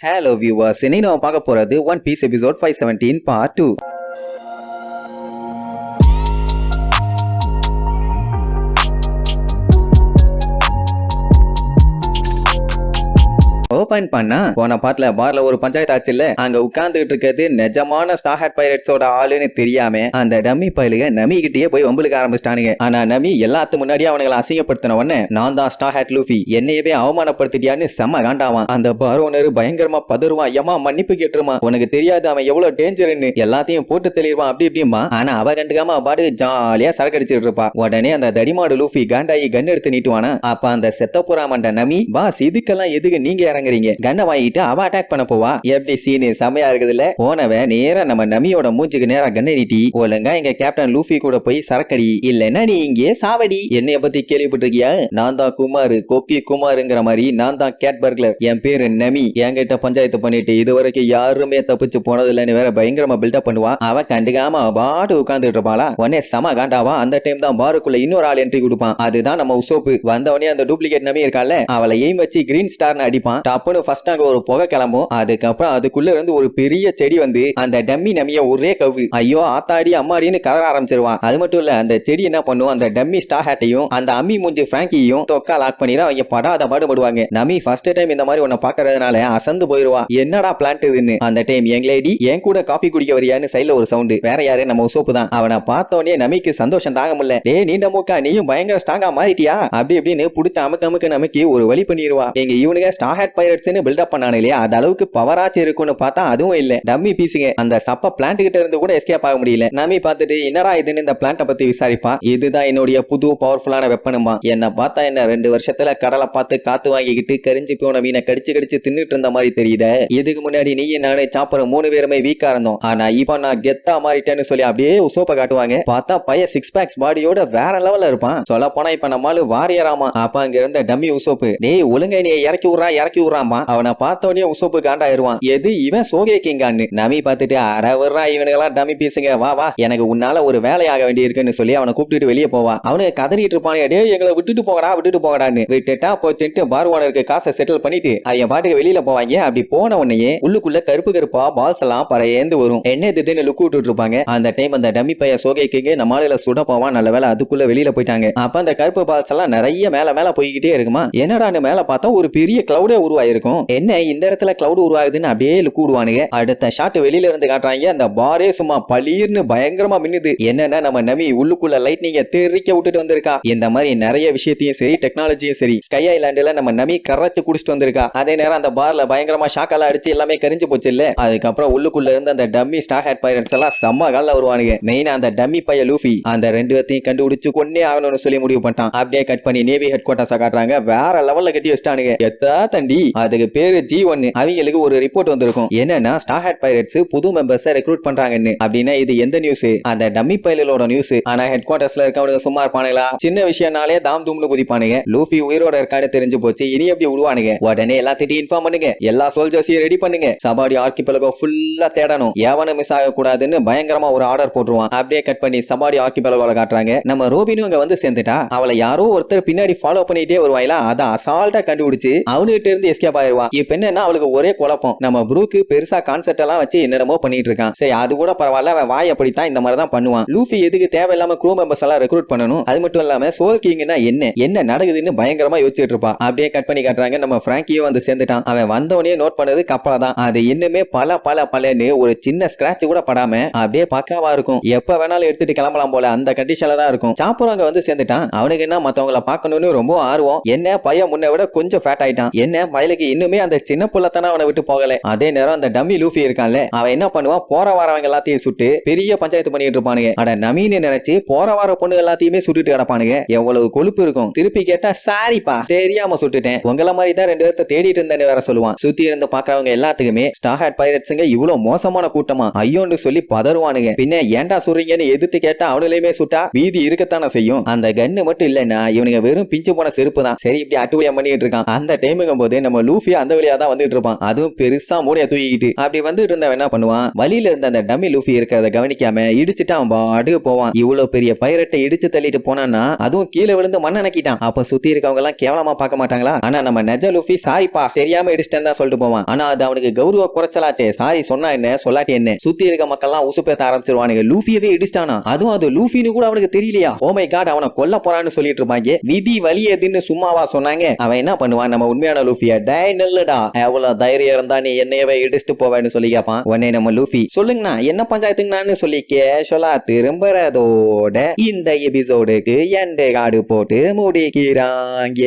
Hello viewers, இன்னைக்கு நம்ம பார்க்க போறது One Piece episode 517 part 2. Open பண்ணா போன பாட்டுல பார்ல ஒரு பஞ்சாயத்து ஆச்சு இல்ல, அங்க உட்கார்ந்துட்டு இருக்கிறது நிஜமான ஸ்டார் ஹேட் பைரட்ஸோட ஆளுன்னு தெரியாம அந்த டம்மி பைலுக நமி கிட்டே போய் வம்புலுக்கு ஆரம்பிச்சிட்டானுங்க. ஆனா நமி எல்லாத்து முன்னாடியே அவங்களை அசிங்கப்படுத்தின உடனே நான் தான் ஸ்டார் ஹேட் லூஃபி, என்னையவே அவமானப்படுத்திட்டியான்னு செம்ம காண்டாவான். அந்த பாரோனர் பயங்கரமா பதறுவான், ஏமா மன்னிப்பு கேட்டுருமா, உனக்கு தெரியாது அவன் எவ்வளவு டேஞ்சர்னு, எல்லாத்தையும் போட்டு தெளிவான் அப்படி இப்படிமா. ஆனா அவ கண்டுக்காம பாடு ஜாலியா சரக்கு அடிச்சிட்டு இருப்பா. உடனே அந்த தடிமாடு லூஃபி காண்டாயி கன் எடுத்து நீட்டுவானா. அப்ப அந்த செத்த புறாமண்ட நமி, பாஸ் இதுக்கெல்லாம் எதுக்கு நீங்க இறங்குறீங்க, கண்ணை வாங்கிட்டு அவ அட்டாக் பண்ண போவா. எப்படி சீனு செமையா இருக்குதுல்ல. போனவன் நேரா நம்ம நமியோட மூஞ்சுக்கு நேரா கண்ணை நீட்டி, ஒழுங்கா எங்க கேப்டன் லூஃபி கூட போய் சரக்கடி, இல்லன்னா நீ இங்கே சாவடி. என்னைய பத்தி கேள்விப்பட்டிருக்கியா, நான் தான் குமார், கொக்கி குமாருங்கிற மாதிரி நான் தான் கேட் பர்க்லர், என் பேரு நமி, என்கிட்ட பஞ்சாயத்து பண்ணிட்டு இது வரைக்கும் யாருமே தப்பிச்சு போனது இல்லன்னு வேற பயங்கரமா பில்டப் பண்ணுவா. அவ கண்டுக்காம பாட்டு உட்கார்ந்துட்டு இருப்பாளா. உடனே சம காண்டாவா. அந்த டைம் தான் பாருக்குள்ள இன்னொரு ஆள் என்ட்ரி கொடுப்பான். அதுதான் நம்ம உசோப்பு. வந்தவனே அந்த டூப்ளிகேட் நமி இருக்கால, அவளை எய்ம் வச்சு கிரீன் ஸ்டார்னு அடிப்பான். டப்புனு ஃபர்ஸ்ட் அங்க ஒரு புகை கிளம்பும். அதுக்கப்புறம் அதுக்குள்ள இருந்து ஒரு பெரிய செடி வந்து அந்த டம்மி நமிய ஒரே கவு, ஐயோ ஆத்தாடி அம்மாடின்னு கதற ஆரம்பிச்சிருவான். அது மட்டும் இல்ல, அந்த செடி என்ன பண்ணும், அந்த டம்மி ஸ்டார் ஹேட்டையும் அந்த அம்மி மூஞ்சி பிராங்கியையும் தொக்கா லாக் பண்ணிட அவங்க படாத பாடுபடுவாங்க. நமி ஃபர்ஸ்ட் டைம் இந்த மாதிரி உன்னை பாக்குறதுனால அசந்து போயிருவா. என்னடா பிளான்ட் இதுன்னு. அந்த டைம் எங்களேடி என் கூட காபி குடிக்க வரியான்னு சைட்ல ஒரு சவுண்ட். வேற யாரு, நம்ம சோப்பு தான். அவனை பார்த்தோன்னே நமிக்கு சந்தோஷம் தாங்க முடியல. டே நீண்ட மூக்கா, நீயும் பயங்கர ஸ்ட்ராங்கா மாறிட்டியா அப்படி இப்படின்னு புடிச்ச அமுக்கு நமக்கு ஒரு வழி பண்ணிடுவா. எங்க இவனுங்க ஸ்டார் ஹேட் பைரட்ஸ்னு பில்டப் பண்ணானே இல்லையா, அது அளவுக்கு பவராச்சு இருக்குன்னு பார்த்தா அதுவும் இல்ல. டம்மி பீஸுங்க. அந்த சப்ப பிளான்ட் கிட்ட இருந்து கூட எஸ்கேப் ஆக முடியல. நமி பார்த்துட்டு என்னடா இதுன்னு இந்த பிளான்ட பத்தி விசாரிப்பா. இதுதான் என்னுடைய புது பவர்ஃபுல்லான வெப்பனுமா. என்ன பார்த்தா என்ன 2 வருஷத்துல கடலை பார்த்து காத்து வாங்கிக்கிட்டு கரிஞ்சு போன மீனை கடிச்சு கடிச்சு தின்னுட்டு இருந்த மாதிரி தெரியுது. இதுக்கு முன்னாடி நீ நானே சாப்பிட 3 பேருமே வீக்கா இருந்தோம். ஆனா இப்ப நான் கெத்தா மாறிட்டேன்னு சொல்லி அப்படியே சோப்பை காட்டுவாங்க. பார்த்தா பைய 6 பேக்ஸ் பாடியோட வேற லெவல்ல இருப்பான். சொல்ல போனா இப்ப நம்மால வாரியராமா. அப்ப அங்க இருந்த டம்மி உசோப்பு, டேய் ஒழுங்கா நீ இறக்கி விடுறாமா. அவனை பார்த்தோன்னே உசோப்பு காண்டாயிருவான். எது இவன் சோகே கிங்கான்னு. நமி பார்த்துட்டு அட வர்றா இவனுங்கெல்லாம் டம்மி பீஸுங்க, வா வா எனக்கு உன்னால ஒரு வேலையாக வேண்டி இருக்குன்னு சொல்லி அவனை கூப்பிட்டு வெளியே போவான். அவனுக்கு கதறிட்டு இருப்பானே, டே எங்களை விட்டுட்டு போகடான்னு. விட்டுட்டா போச்சுட்டு பார்வானருக்கு காசை செட்டில் பண்ணிட்டு அவன் பாட்டுக்கு வெளியில போவாங்க. அப்படி போன உடனே உள்ளுக்குள்ள கருப்பு கருப்பா பால்ஸ் எல்லாம் பறையேந்து வரும். என்ன இதுன்னு லுக்கு விட்டுட்டு இருப்பாங்க. அந்த டைம் அந்த டம்மி பைய சோகே கிங்க நம்மளால சுட போவான். நல்ல வேலை அதுக்குள்ள வெளியில போயிட்டாங்க. அப்ப அந்த கருப்பு பால்ஸ் எல்லாம் நிறைய மேல போய்கிட்டே இருக்குமா. என்னடான்னு மேல பார்த்தா ஒரு பெரிய கிளவுடே உருவாயிருக்கும். என்ன இந்த இடத்துல கிளவுட் உருவாகுதுன்னு அப்படியே லுக்கு விடுவானுங்க. அடுத்த ஷாட் வெளியில இருந்து காட்டுறாங்க. அந்த பாரே சும்மா பளீர்னு பயங்கரமா மின்னுது. என்னன்னா நம்ம நமி உள்ளுக்குள்ள லைட்னிங்க தெரிக்க விட்டுட்டு வந்திருக்கா. இந்த மாதிரி நிறைய விஷயத்தையும் சரி டெக்னாலஜியும் சரி ஸ்கை ஐலாண்டுல நம்ம நமி கரைச்சு குடிச்சிட்டு வந்திருக்கா. அதே நேரம் அந்த பார்ல பயங்கரமா ஷாக்கால அடிச்சு எல்லாமே கரிஞ்சு போச்சு இல்ல. அதுக்கப்புறம் உள்ளுக்குள்ள இருந்து அந்த டம்மி ஸ்டார் ஹேட் பைரட்ஸ் எல்லாம் செம்ம கால வருவானுங்க. மெயினா அந்த டம்மி பைய லூஃபி அந்த 2 பேத்தையும் கண்டுபிடிச்சு கொன்னே ஆகணும்னு சொல்லி முடிவு பண்ணிட்டான். அப்படியே கட் பண்ணி நேவி ஹெட் குவார்ட்டர்ஸ் காட்டுறாங்க. வேற லெவல்ல கட்டி வச்சிட்டானுங்க. எத்தா தண்டி. அதுக்கு பேரு G1. அவங்களுக்கு ஒரு ரிப்போர்ட் வந்திருக்கும். என்னன்னா ஸ்டார் ஹேட் பைரட்ஸ் புது மெம்பர்ஸ் ரெக்ரூட் பண்றாங்கன்னு. அப்படின்னா இது எந்த நியூஸ், அந்த டம்மி பைலோட நியூஸ். ஆனா ஹெட் குவார்ட்டர்ஸ்ல இருக்கவங்க சும்மா இருப்பானுங்களா, சின்ன விஷயம்னாலே தாம் தூம்னு குதிப்பானுங்க. லூஃபி உயிரோட இருக்கான்னு தெரிஞ்சு போச்சு, இனி எப்படி விடுவானுங்க. உடனே எல்லாத்தையும் இன்ஃபார்ம் பண்ணுங்க, எல்லா சோல்ஜர்ஸையும் ரெடி பண்ணுங்க, சபாடி ஆர்கிபெலகோ ஃபுல்லா தேடணும், எவனும் மிஸ் ஆக கூடாதுன்னு பயங்கரமா ஒரு ஆர்டர் போட்டுருவான். அப்படியே கட் பண்ணி சபாடி ஆர்கிபெலகோல காட்டுறாங்க. நம்ம ரோபினும் அங்க வந்து சேர்ந்துட்டா. அவளை யாரோ ஒருத்தர் பின்னாடி ஃபாலோ பண்ணிட்டே வருவாயில, அதை அசால்ட்டா கண்டுபிடிச்சு அவனுகிட்ட இருந்து எஸ்கேப் ஆயிருவா. இப்ப என்னன்னா அவளுக்கு ஒரே குழப்பம், நம்ம ப்ரூக்கு பெருசா கான்செப்ட் எல்லாம் வச்சு என்னென்னமோ பண்ணிட்டு இருக்கான். சரி அது கூட பரவாயில்ல, அவன் வாய் அப்படித்தான் இந்த மாதிரி தான் பண்ணுவான். லூஃபி எதுக்கு தேவையில்லாம க்ரூ மெம்பர்ஸ் எல்லாம் ரெக்ரூட் பண்ணணும். அது மட்டும் இல்லாம சோல் கிங்னா என்ன நடக்குதுன்னு பயங்கரமா யோசிச்சுட்டு இருப்பா. அப்படியே கட் பண்ணி காட்டுறாங்க. நம்ம பிராங்கியும் வந்து சேர்ந்துட்டான். அவன் வந்தவனே நோட் பண்ணது கப்பலா தான். அது இன்னுமே பலன்னு ஒரு சின்ன ஸ்கிராட்ச் கூட படாம அப்படியே பக்காவா இருக்கும். எப்ப வேணாலும் எடுத்துட்டு கிளம்பலாம் போல அந்த கண்டிஷன்ல தான் இருக்கும். சாப்பூர் அங்க வந்து சேர்ந்துட்டான். அவனுக்கு என்ன மத்தவங்களை பார்க்கணும்னு ரொம்ப ஆர்வம். என்ன பையன் முன்ன விட கொஞ்சம் ஃபேட் ஆயிட்டான். என்ன வயலுக்கு இன்னுமே அந்த சின்ன புள்ளத்தான அவனை விட்டு போகல. அதே நேரம் அந்த டம்மி லூஃபி இருக்கான்ல, அவன் என்ன பண்ணுவான், போற வரவங்க எல்லாத்தையும் சுட்டு பெரிய பஞ்சாயத்து பண்ணிட்டு இருப்பானுங்க. அட நமீன்னு நினைச்சு போற வர பொண்ணு எல்லாத்தையுமே சுட்டுட்டு கிடப்பானுங்க. எவ்வளவு கொழுப்பு இருக்கும். திருப்பி கேட்டா சாரிப்பா தெரியாம சுட்டுட்டேன், உங்கள மாதிரி தான் 2 பேர்த்த தேடிட்டு இருந்தேன்னு வேற சொல்லுவான். சுத்தி இருந்து பாக்குறவங்க எல்லாத்துக்குமே ஸ்டார் ஹேட் பைரட்ஸ்ங்க இவ்வளவு மோசமான கூட்டமா ஐயோன்னு சொல்லி பதறுவானுங்க. பின்ன ஏன்டா சொல்றீங்கன்னு எதிர்த்து கேட்டா அவனுலயுமே சுட்டா வீதி இருக்கத்தானே செய்யும். அந்த கன்னு மட்டும் இல்லன்னா இவனுங்க வெறும் பிஞ்சு போன செருப்பு தான். சரி இப்படி அட்டுவயம் பண்ணிட்டு இருக்கான். அந்த டைமுங்கும் போது நம்ம நம்ம லூஃபி அந்த வழியா தான் வந்துட்டு இருப்பான். அதுவும் பெருசா மூடைய தூக்கிட்டு அப்படி வந்துட்டு இருந்தவன் என்ன பண்ணுவான், வழியில இருந்த அந்த டம்மி லூஃபி இருக்கிறத கவனிக்காம இடிச்சுட்டு அவன் பாட்டுக்கு போவான். இவ்வளவு பெரிய பைரட்டை இடிச்சு தள்ளிட்டு போனான்னா அதுவும் கீழே விழுந்து மண்ணனக்கிட்டான். அப்ப சுத்தி இருக்கவங்க எல்லாம் கேவலமா பார்க்க மாட்டாங்களா? ஆனா நம்ம நெஜ லூஃபி சாரிப்பா தெரியாம இடிச்சிட்டேன்னு தான் சொல்லிட்டு போவான். ஆனா அது அவனுக்கு கௌரவ குறைச்சலாச்சே. சாரி சொன்னா என்ன சொல்லாட்டி என்ன, சுத்தி இருக்க மக்கள் எல்லாம் உசுப்பேத்த ஆரம்பிச்சிருவானுங்க. லூஃபியவே இடிச்சிட்டானா, அதுவும் அது லூஃபின்னு கூட அவனுக்கு தெரியலையா? ஓ மை காட், அவனை கொல்ல போறான்னு சொல்லிட்டு இருப்பாங்க. விதி வலி எதுன்னு சும்மாவா சொன்னாங்க? அவன் என்ன பண்ணுவான், நம்ம உண்மையான லூஃபியா, டேய் நெல்லுடா, எவ்வளவு தைரியம் இருந்தா நீ என்னையவே இடிச்சுட்டு போவேன்னு சொல்லி கேட்பான். உடனே நம்ம லூஃபி சொல்லுங்கண்ணா என்ன பஞ்சாயத்துங்கன்னு சொல்லி கேஷுவலா திரும்புறதோட இந்த எபிசோடுக்கு எண்டே கார்டு போட்டு முடிக்கிறாங்க.